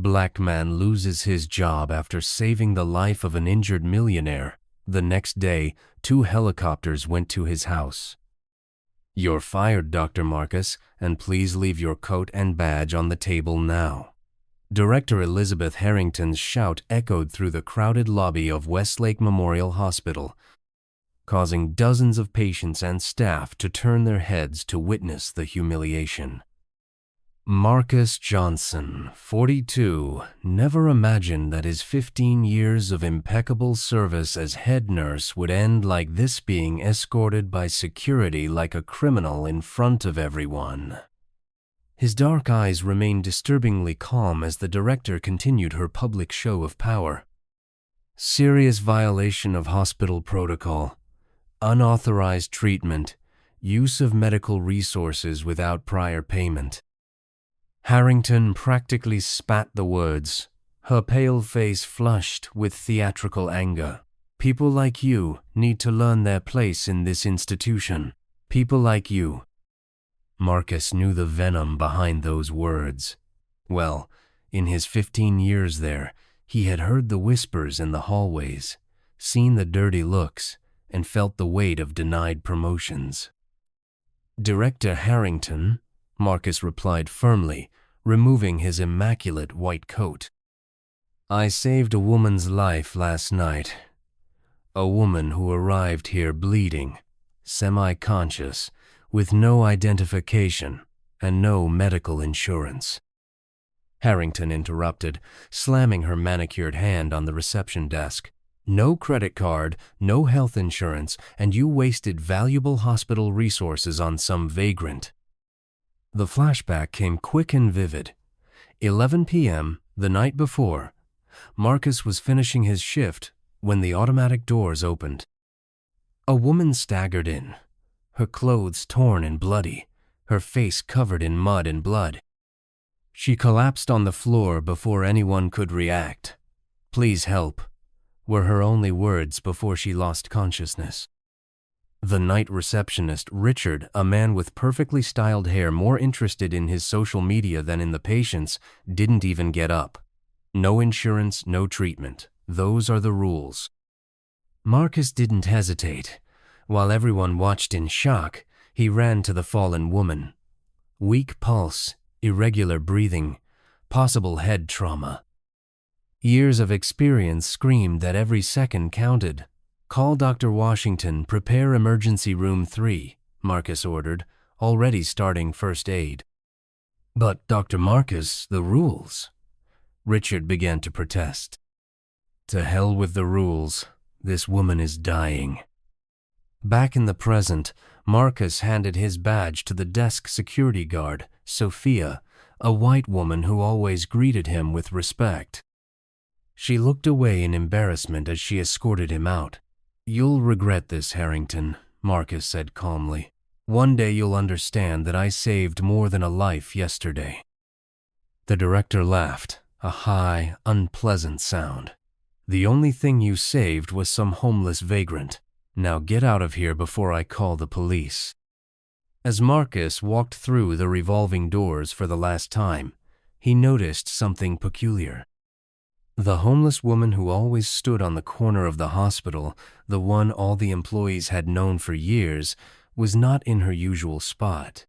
Black man loses his job after saving the life of an injured millionaire. The next day, 2 helicopters went to his house. You're fired, Dr. Marcus, and please leave your coat and badge on the table now. Director Elizabeth Harrington's shout echoed through the crowded lobby of Westlake Memorial Hospital, causing dozens of patients and staff to turn their heads to witness the humiliation. Marcus Johnson, 42, never imagined that his 15 years of impeccable service as head nurse would end like this, being escorted by security like a criminal in front of everyone. His dark eyes remained disturbingly calm as the director continued her public show of power. Serious violation of hospital protocol, unauthorized treatment, use of medical resources without prior payment. Harrington practically spat the words, her pale face flushed with theatrical anger. People like you need to learn their place in this institution. People like you. Marcus knew the venom behind those words. Well, in his 15 years there, he had heard the whispers in the hallways, seen the dirty looks, and felt the weight of denied promotions. Director Harrington, Marcus replied firmly, removing his immaculate white coat. I saved a woman's life last night. A woman who arrived here bleeding, semi-conscious, with no identification and no medical insurance. Harrington interrupted, slamming her manicured hand on the reception desk. No credit card, no health insurance, and you wasted valuable hospital resources on some vagrant. The flashback came quick and vivid. 11 p.m., the night before, Marcus was finishing his shift when the automatic doors opened. A woman staggered in, her clothes torn and bloody, her face covered in mud and blood. She collapsed on the floor before anyone could react. "Please help," were her only words before she lost consciousness. The night receptionist, Richard, a man with perfectly styled hair more interested in his social media than in the patients, didn't even get up. No insurance, no treatment. Those are the rules. Marcus didn't hesitate. While everyone watched in shock, he ran to the fallen woman. Weak pulse, irregular breathing, possible head trauma. Years of experience screamed that every second counted. Call Dr. Washington, prepare emergency room 3, Marcus ordered, already starting first aid. But Dr. Marcus, the rules. Richard began to protest. To hell with the rules. This woman is dying. Back in the present, Marcus handed his badge to the desk security guard, Sophia, a white woman who always greeted him with respect. She looked away in embarrassment as she escorted him out. You'll regret this, Harrington, Marcus said calmly. One day you'll understand that I saved more than a life yesterday. The director laughed, a high, unpleasant sound. The only thing you saved was some homeless vagrant. Now get out of here before I call the police. As Marcus walked through the revolving doors for the last time, he noticed something peculiar. The homeless woman who always stood on the corner of the hospital, the one all the employees had known for years, was not in her usual spot.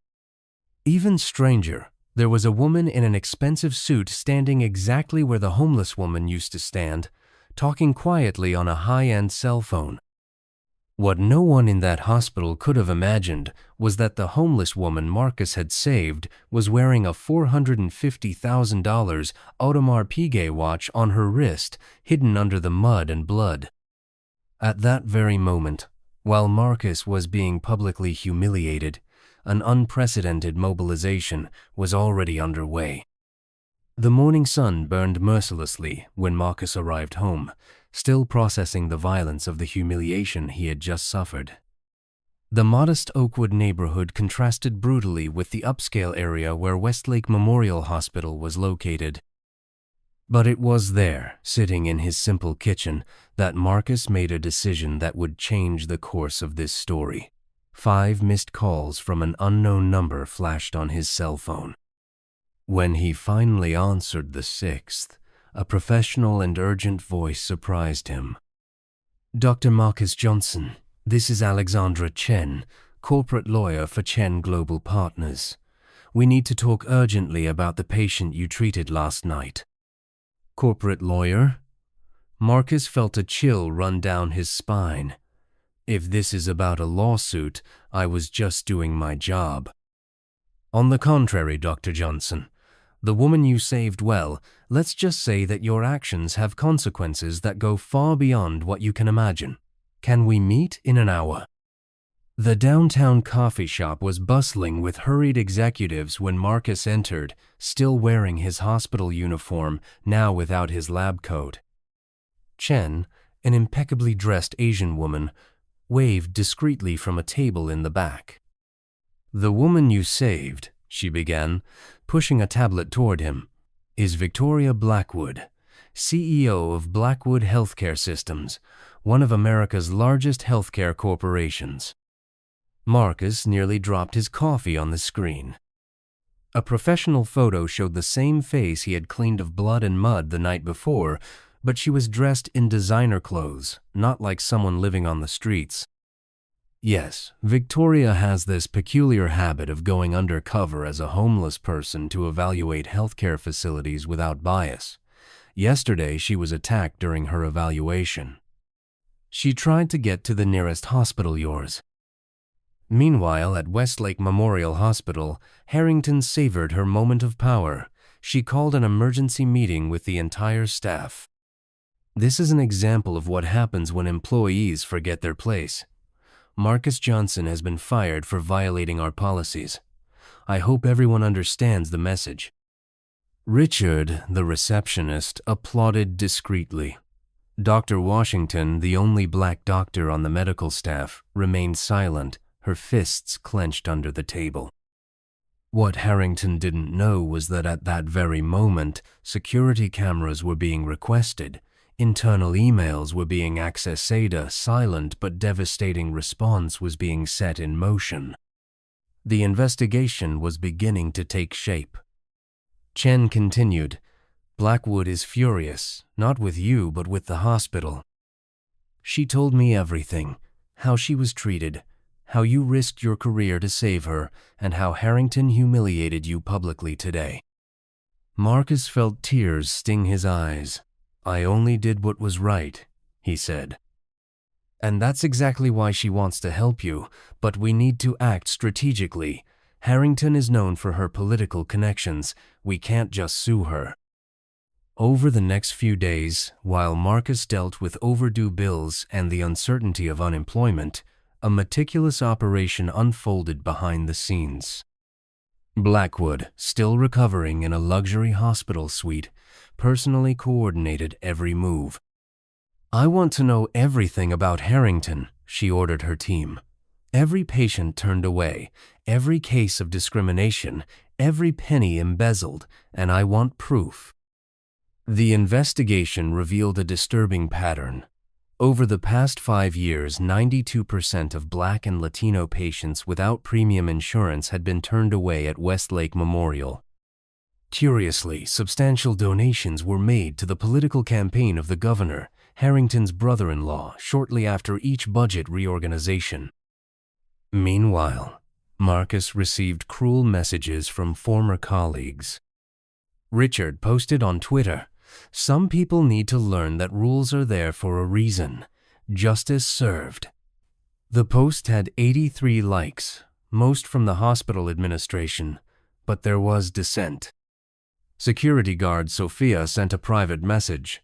Even stranger, there was a woman in an expensive suit standing exactly where the homeless woman used to stand, talking quietly on a high-end cell phone. What no one in that hospital could have imagined was that the homeless woman Marcus had saved was wearing a $450,000 Audemars Piguet watch on her wrist, hidden under the mud and blood. At that very moment, while Marcus was being publicly humiliated, an unprecedented mobilization was already underway. The morning sun burned mercilessly when Marcus arrived home, still processing the violence of the humiliation he had just suffered. The modest Oakwood neighborhood contrasted brutally with the upscale area where Westlake Memorial Hospital was located. But it was there, sitting in his simple kitchen, that Marcus made a decision that would change the course of this story. 5 missed calls from an unknown number flashed on his cell phone. When he finally answered the sixth, a professional and urgent voice surprised him. Dr. Marcus Johnson, this is Alexandra Chen, corporate lawyer for Chen Global Partners. We need to talk urgently about the patient you treated last night. Corporate lawyer? Marcus felt a chill run down his spine. If this is about a lawsuit, I was just doing my job. On the contrary, Dr. Johnson. The woman you saved, well, let's just say that your actions have consequences that go far beyond what you can imagine. Can we meet in an hour? The downtown coffee shop was bustling with hurried executives when Marcus entered, still wearing his hospital uniform, now without his lab coat. Chen, an impeccably dressed Asian woman, waved discreetly from a table in the back. The woman you saved, she began, pushing a tablet toward him, is Victoria Blackwood, CEO of Blackwood Healthcare Systems, one of America's largest healthcare corporations. Marcus nearly dropped his coffee on the screen. A professional photo showed the same face he had cleaned of blood and mud the night before, but she was dressed in designer clothes, not like someone living on the streets. Yes, Victoria has this peculiar habit of going undercover as a homeless person to evaluate healthcare facilities without bias. Yesterday, she was attacked during her evaluation. She tried to get to the nearest hospital yours. Meanwhile, at Westlake Memorial Hospital, Harrington savored her moment of power. She called an emergency meeting with the entire staff. This is an example of what happens when employees forget their place. Marcus Johnson has been fired for violating our policies. I hope everyone understands the message. Richard, the receptionist, applauded discreetly. Dr. Washington, the only black doctor on the medical staff, remained silent, her fists clenched under the table. What Harrington didn't know was that at that very moment, security cameras were being requested. Internal emails were being accessed, a silent but devastating response was being set in motion. The investigation was beginning to take shape. Chen continued, Blackwood is furious, not with you but with the hospital. She told me everything, how she was treated, how you risked your career to save her, and how Harrington humiliated you publicly today. Marcus felt tears sting his eyes. I only did what was right, he said. And that's exactly why she wants to help you, but we need to act strategically. Harrington is known for her political connections. We can't just sue her. Over the next few days, while Marcus dealt with overdue bills and the uncertainty of unemployment, a meticulous operation unfolded behind the scenes. Blackwood, still recovering in a luxury hospital suite, personally coordinated every move. I want to know everything about Harrington, she ordered her team. Every patient turned away, every case of discrimination, every penny embezzled, and I want proof. The investigation revealed a disturbing pattern. Over the past 5 years, 92% of Black and Latino patients without premium insurance had been turned away at Westlake Memorial. Curiously, substantial donations were made to the political campaign of the governor, Harrington's brother-in-law, shortly after each budget reorganization. Meanwhile, Marcus received cruel messages from former colleagues. Richard posted on Twitter, "Some people need to learn that rules are there for a reason. Justice served." The post had 83 likes, most from the hospital administration, but there was dissent. Security guard Sophia sent a private message.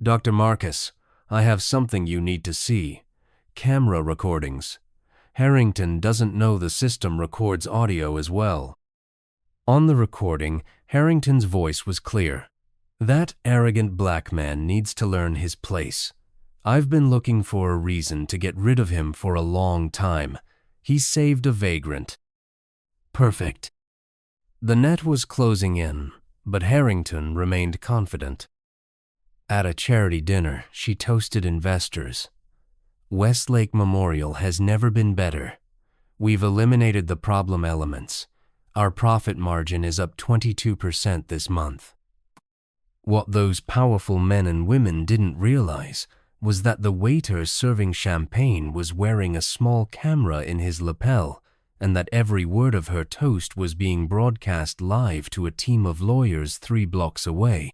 Dr. Marcus, I have something you need to see. Camera recordings. Harrington doesn't know the system records audio as well. On the recording, Harrington's voice was clear. That arrogant black man needs to learn his place. I've been looking for a reason to get rid of him for a long time. He saved a vagrant. Perfect. The net was closing in, but Harrington remained confident. At a charity dinner, she toasted investors. Westlake Memorial has never been better. We've eliminated the problem elements. Our profit margin is up 22% this month. What those powerful men and women didn't realize was that the waiter serving champagne was wearing a small camera in his lapel, and that every word of her toast was being broadcast live to a team of lawyers 3 blocks away.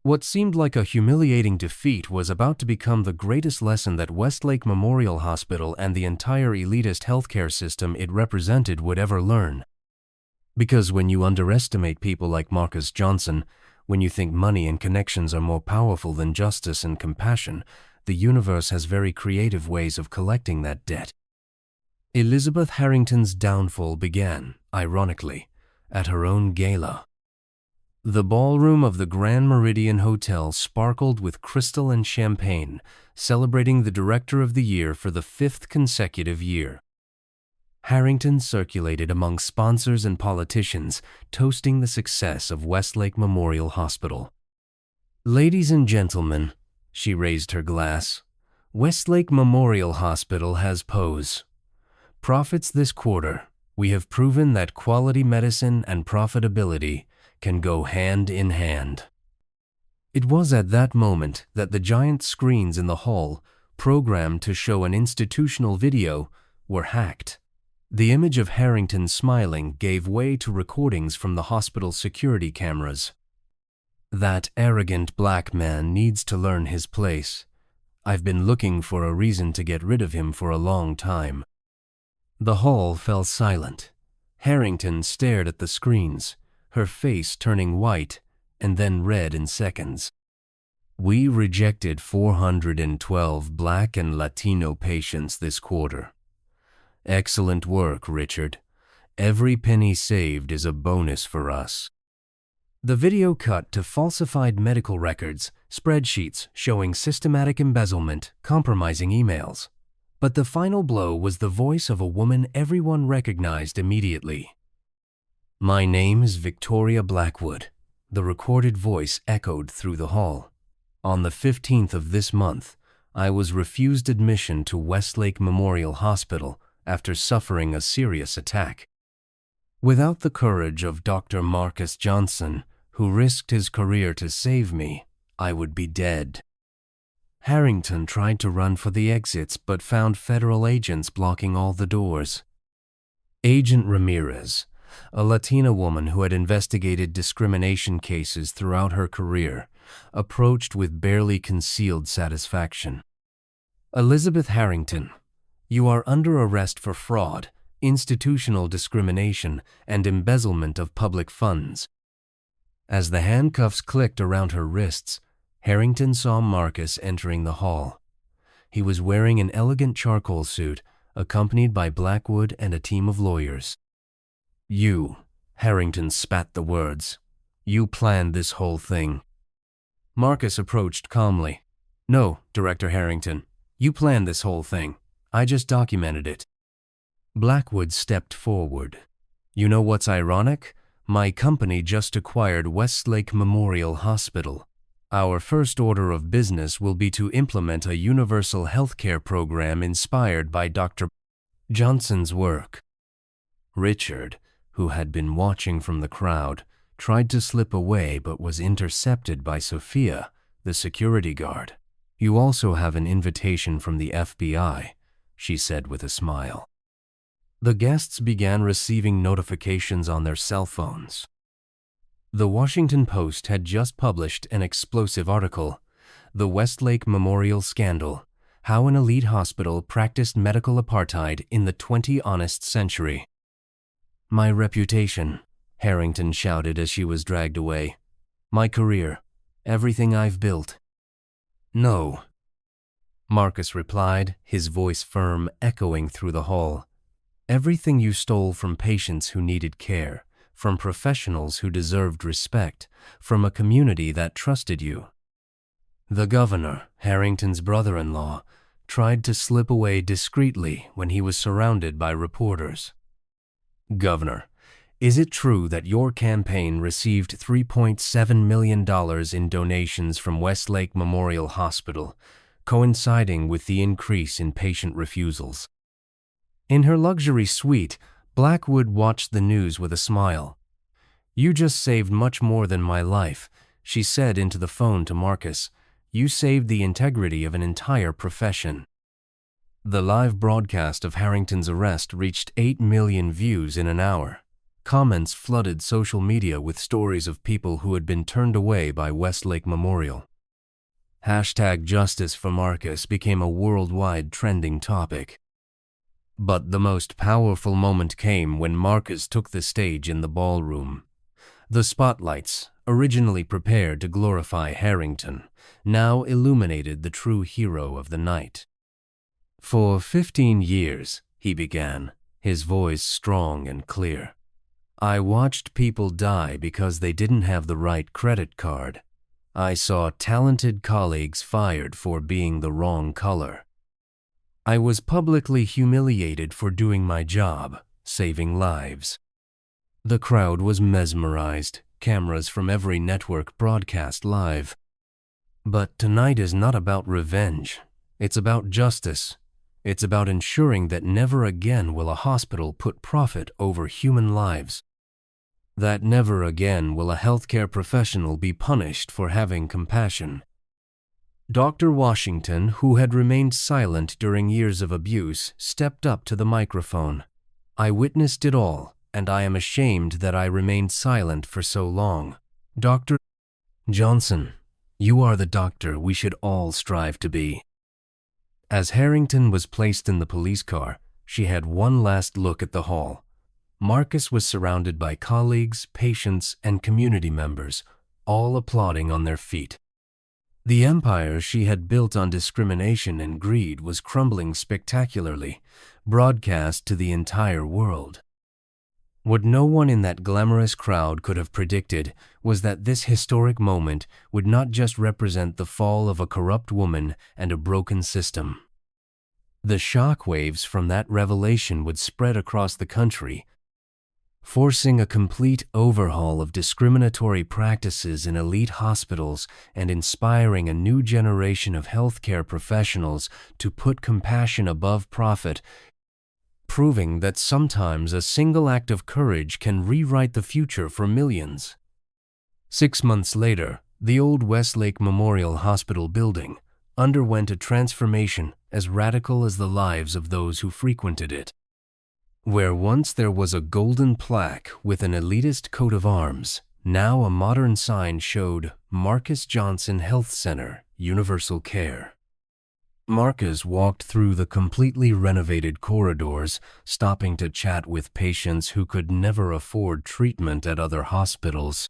What seemed like a humiliating defeat was about to become the greatest lesson that Westlake Memorial Hospital and the entire elitist healthcare system it represented would ever learn. Because when you underestimate people like Marcus Johnson, when you think money and connections are more powerful than justice and compassion, the universe has very creative ways of collecting that debt. Elizabeth Harrington's downfall began, ironically, at her own gala. The ballroom of the Grand Meridian Hotel sparkled with crystal and champagne, celebrating the Director of the Year for the 5th consecutive year. Harrington circulated among sponsors and politicians, toasting the success of Westlake Memorial Hospital. "Ladies and gentlemen," she raised her glass, "Westlake Memorial Hospital has pose. Profits this quarter. We have proven that quality medicine and profitability can go hand in hand." It was at that moment that the giant screens in the hall, programmed to show an institutional video, were hacked. The image of Harrington smiling gave way to recordings from the hospital security cameras. "That arrogant black man needs to learn his place. I've been looking for a reason to get rid of him for a long time." The hall fell silent. Harrington stared at the screens, her face turning white and then red in seconds. "We rejected 412 Black and Latino patients this quarter. Excellent work, Richard. Every penny saved is a bonus for us." The video cut to falsified medical records, spreadsheets showing systematic embezzlement, compromising emails. But the final blow was the voice of a woman everyone recognized immediately. "My name is Victoria Blackwood," the recorded voice echoed through the hall. "On the 15th of this month, I was refused admission to Westlake Memorial Hospital after suffering a serious attack. Without the courage of Dr. Marcus Johnson, who risked his career to save me, I would be dead." Harrington tried to run for the exits but found federal agents blocking all the doors. Agent Ramirez, a Latina woman who had investigated discrimination cases throughout her career, approached with barely concealed satisfaction. "Elizabeth Harrington, you are under arrest for fraud, institutional discrimination, and embezzlement of public funds." As the handcuffs clicked around her wrists, Harrington saw Marcus entering the hall. He was wearing an elegant charcoal suit, accompanied by Blackwood and a team of lawyers. "You," Harrington spat the words, "you planned this whole thing." Marcus approached calmly. "No, Director Harrington, you planned this whole thing. I just documented it." Blackwood stepped forward. "You know what's ironic? My company just acquired Westlake Memorial Hospital. Our first order of business will be to implement a universal healthcare program inspired by Dr. Johnson's work." Richard, who had been watching from the crowd, tried to slip away but was intercepted by Sophia, the security guard. "You also have an invitation from the FBI," she said with a smile. The guests began receiving notifications on their cell phones. The Washington Post had just published an explosive article, "The Westlake Memorial Scandal: How an Elite Hospital Practiced Medical Apartheid in the 20th Century." "My reputation," Harrington shouted as she was dragged away. "My career, everything I've built." "No," Marcus replied, his voice firm, echoing through the hall. "Everything you stole from patients who needed care, from professionals who deserved respect, from a community that trusted you." The governor, Harrington's brother-in-law, tried to slip away discreetly when he was surrounded by reporters. "Governor, is it true that your campaign received $3.7 million in donations from Westlake Memorial Hospital, coinciding with the increase in patient refusals?" In her luxury suite, Blackwood watched the news with a smile. "You just saved much more than my life," she said into the phone to Marcus. "You saved the integrity of an entire profession." The live broadcast of Harrington's arrest reached 8 million views in an hour. Comments flooded social media with stories of people who had been turned away by Westlake Memorial. #Justice for Marcus became a worldwide trending topic. But the most powerful moment came when Marcus took the stage in the ballroom. The spotlights, originally prepared to glorify Harrington, now illuminated the true hero of the night. "For 15 years, he began, his voice strong and clear. "I watched people die because they didn't have the right credit card. I saw talented colleagues fired for being the wrong color. I was publicly humiliated for doing my job, saving lives." The crowd was mesmerized. Cameras from every network broadcast live. But tonight is not about revenge. It's about justice. It's about ensuring that never again will a hospital put profit over human lives. That never again will a healthcare professional be punished for having compassion. Dr. Washington, who had remained silent during years of abuse, stepped up to the microphone. "I witnessed it all, and I am ashamed that I remained silent for so long. Dr. Johnson, you are the doctor we should all strive to be." As Harrington was placed in the police car, she had one last look at the hall. Marcus was surrounded by colleagues, patients, and community members, all applauding on their feet. The empire she had built on discrimination and greed was crumbling spectacularly, broadcast to the entire world. What no one in that glamorous crowd could have predicted was that this historic moment would not just represent the fall of a corrupt woman and a broken system. The shockwaves from that revelation would spread across the country, forcing a complete overhaul of discriminatory practices in elite hospitals and inspiring a new generation of healthcare professionals to put compassion above profit, proving that sometimes a single act of courage can rewrite the future for millions. 6 months later, the old Westlake Memorial Hospital building underwent a transformation as radical as the lives of those who frequented it. Where once there was a golden plaque with an elitist coat of arms, now a modern sign showed Marcus Johnson Health Center, Universal Care. Marcus walked through the completely renovated corridors, stopping to chat with patients who could never afford treatment at other hospitals.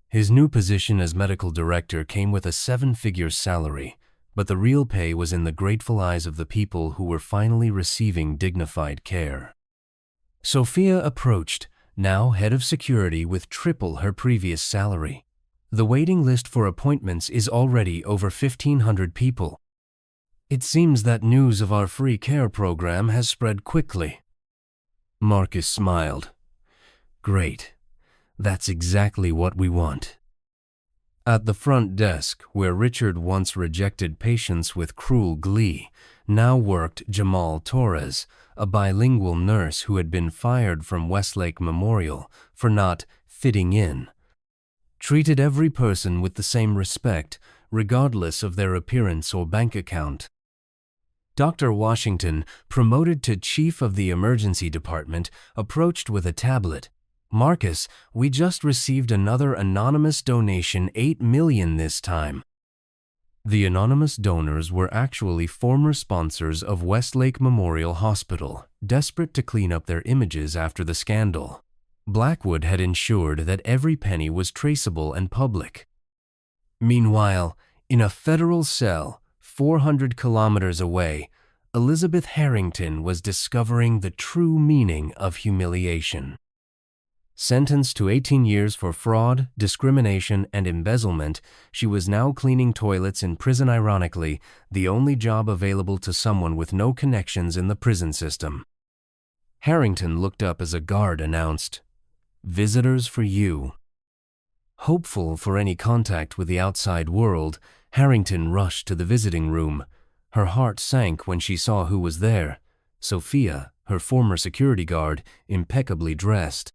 His new position as medical director came with a 7-figure salary, but the real pay was in the grateful eyes of the people who were finally receiving dignified care. Sophia approached, now head of security with triple her previous salary. "The waiting list for appointments is already over 1,500 people. It seems that news of our free care program has spread quickly." Marcus smiled. "Great. That's exactly what we want." At the front desk, where Richard once rejected patients with cruel glee, now worked Jamal Torres, a bilingual nurse who had been fired from Westlake Memorial for not fitting in. Treated every person with the same respect, regardless of their appearance or bank account. Dr. Washington, promoted to chief of the emergency department, approached with a tablet. "Marcus, we just received another anonymous donation, 8 million this time." The anonymous donors were actually former sponsors of Westlake Memorial Hospital, desperate to clean up their images after the scandal. Blackwood had ensured that every penny was traceable and public. Meanwhile, in a federal cell 400 kilometers away, Elizabeth Harrington was discovering the true meaning of humiliation. Sentenced to 18 years for fraud, discrimination, and embezzlement, she was now cleaning toilets in prison, ironically, the only job available to someone with no connections in the prison system. Harrington looked up as a guard announced, "Visitors for you." Hopeful for any contact with the outside world, Harrington rushed to the visiting room. Her heart sank when she saw who was there. Sophia, her former security guard, impeccably dressed.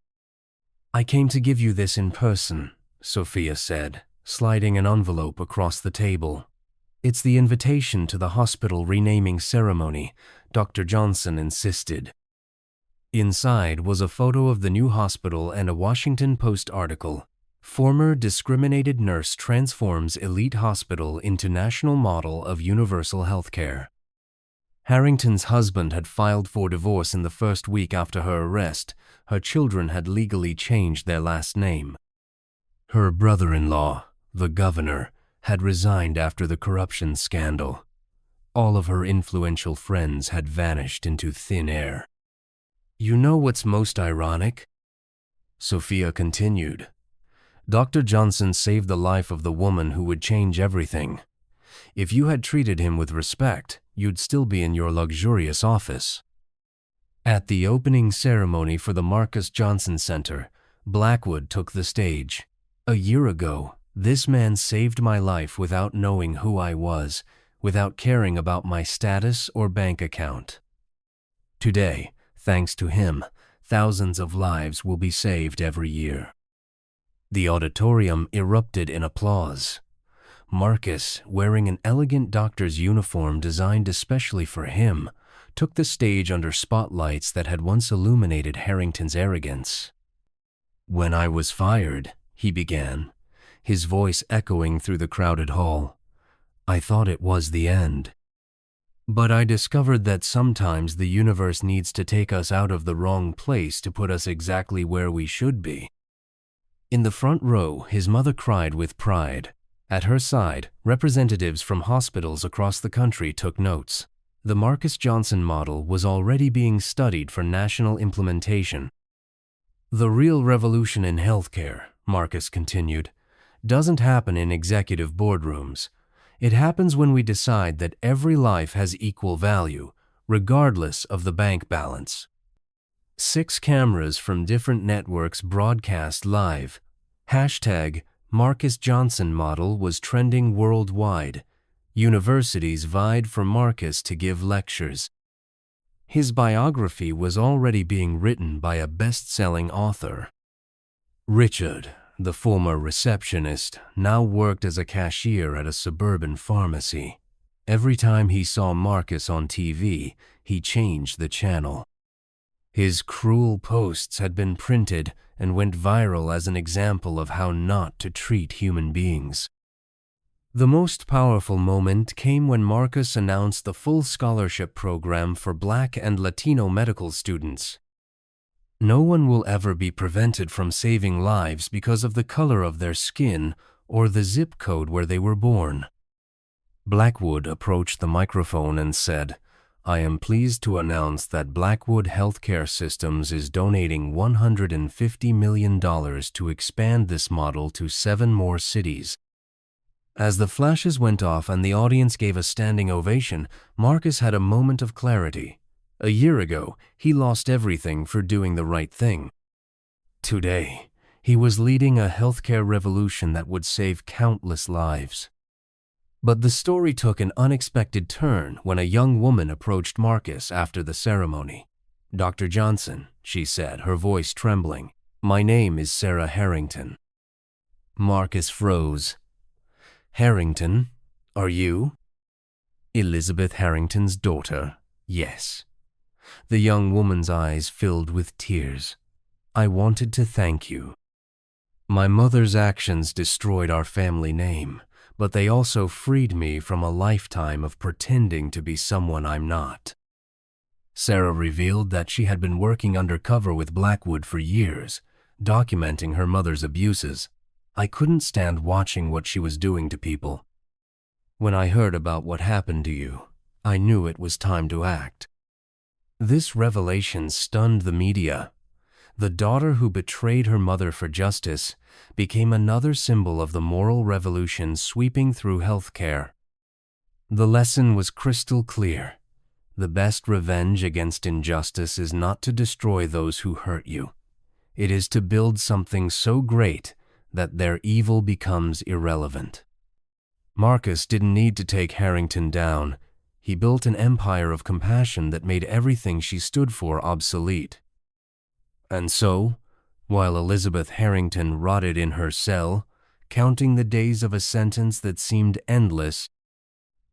"I came to give you this in person," Sophia said, sliding an envelope across the table. "It's the invitation to the hospital renaming ceremony," Dr. Johnson insisted. Inside was a photo of the new hospital and a Washington Post article. "Former discriminated nurse transforms elite hospital into national model of universal health care." Harrington's husband had filed for divorce in the first week after her arrest. Her children had legally changed their last name. Her brother-in-law, the governor, had resigned after the corruption scandal. All of her influential friends had vanished into thin air. "You know what's most ironic?" Sophia continued. "Dr. Johnson saved the life of the woman who would change everything. If you had treated him with respect, you'd still be in your luxurious office." At the opening ceremony for the Marcus Johnson Center, Blackwood took the stage. "A year ago, this man saved my life without knowing who I was, without caring about my status or bank account. Today, thanks to him, thousands of lives will be saved every year." The auditorium erupted in applause. Marcus, wearing an elegant doctor's uniform designed especially for him, took the stage under spotlights that had once illuminated Harrington's arrogance. "When I was fired," he began, his voice echoing through the crowded hall, "I thought it was the end. But I discovered that sometimes the universe needs to take us out of the wrong place to put us exactly where we should be." In the front row, his mother cried with pride. At her side, representatives from hospitals across the country took notes. The Marcus Johnson model was already being studied for national implementation. "The real revolution in healthcare," Marcus continued, "doesn't happen in executive boardrooms. It happens when we decide that every life has equal value, regardless of the bank balance." 6 cameras from different networks broadcast live. Hashtag Marcus Johnson model was trending worldwide. Universities vied for Marcus to give lectures. His biography was already being written by a best-selling author. Richard, the former receptionist, now worked as a cashier at a suburban pharmacy. Every time he saw Marcus on TV, he changed the channel. His cruel posts had been printed and went viral as an example of how not to treat human beings. The most powerful moment came when Marcus announced the full scholarship program for Black and Latino medical students. "No one will ever be prevented from saving lives because of the color of their skin or the zip code where they were born." Blackwood approached the microphone and said, "I am pleased to announce that Blackwood Healthcare Systems is donating $150 million to expand this model to 7 more cities." As the flashes went off and the audience gave a standing ovation, Marcus had a moment of clarity. A year ago, he lost everything for doing the right thing. Today, he was leading a healthcare revolution that would save countless lives. But the story took an unexpected turn when a young woman approached Marcus after the ceremony. "Dr. Johnson," she said, her voice trembling, "my name is Sarah Harrington." Marcus froze. "Harrington, are you?" "Elizabeth Harrington's daughter, yes." The young woman's eyes filled with tears. "I wanted to thank you. My mother's actions destroyed our family name, but they also freed me from a lifetime of pretending to be someone I'm not." Sarah revealed that she had been working undercover with Blackwood for years, documenting her mother's abuses. "I couldn't stand watching what she was doing to people. When I heard about what happened to you, I knew it was time to act." This revelation stunned the media. The daughter who betrayed her mother for justice became another symbol of the moral revolution sweeping through healthcare. The lesson was crystal clear. The best revenge against injustice is not to destroy those who hurt you. It is to build something so great that their evil becomes irrelevant. Marcus didn't need to take Harrington down. he built an empire of compassion that made everything she stood for obsolete. And so, while Elizabeth Harrington rotted in her cell, counting the days of a sentence that seemed endless,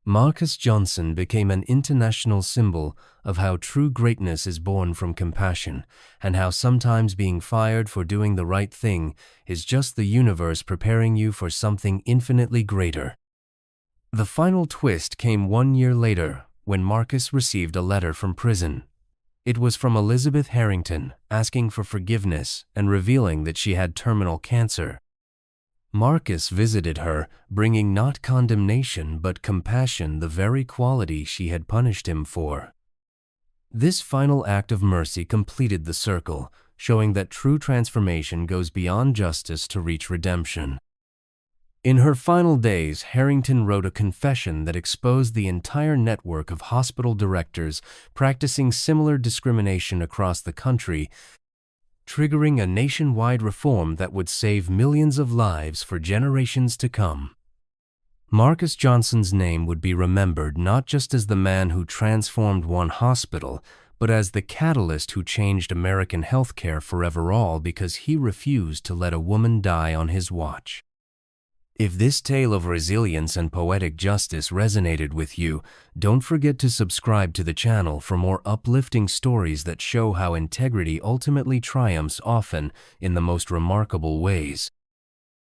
Marcus Johnson became an international symbol of how true greatness is born from compassion, and how sometimes being fired for doing the right thing is just the universe preparing you for something infinitely greater. The final twist came 1 year later, when Marcus received a letter from prison. It was from Elizabeth Harrington, asking for forgiveness and revealing that she had terminal cancer. Marcus visited her, bringing not condemnation but compassion, the very quality she had punished him for. This final act of mercy completed the circle, showing that true transformation goes beyond justice to reach redemption. In her final days, Harrington wrote a confession that exposed the entire network of hospital directors practicing similar discrimination across the country, triggering a nationwide reform that would save millions of lives for generations to come. Marcus Johnson's name would be remembered not just as the man who transformed one hospital, but as the catalyst who changed American healthcare forever, all because he refused to let a woman die on his watch. If this tale of resilience and poetic justice resonated with you, don't forget to subscribe to the channel for more uplifting stories that show how integrity ultimately triumphs, often in the most remarkable ways.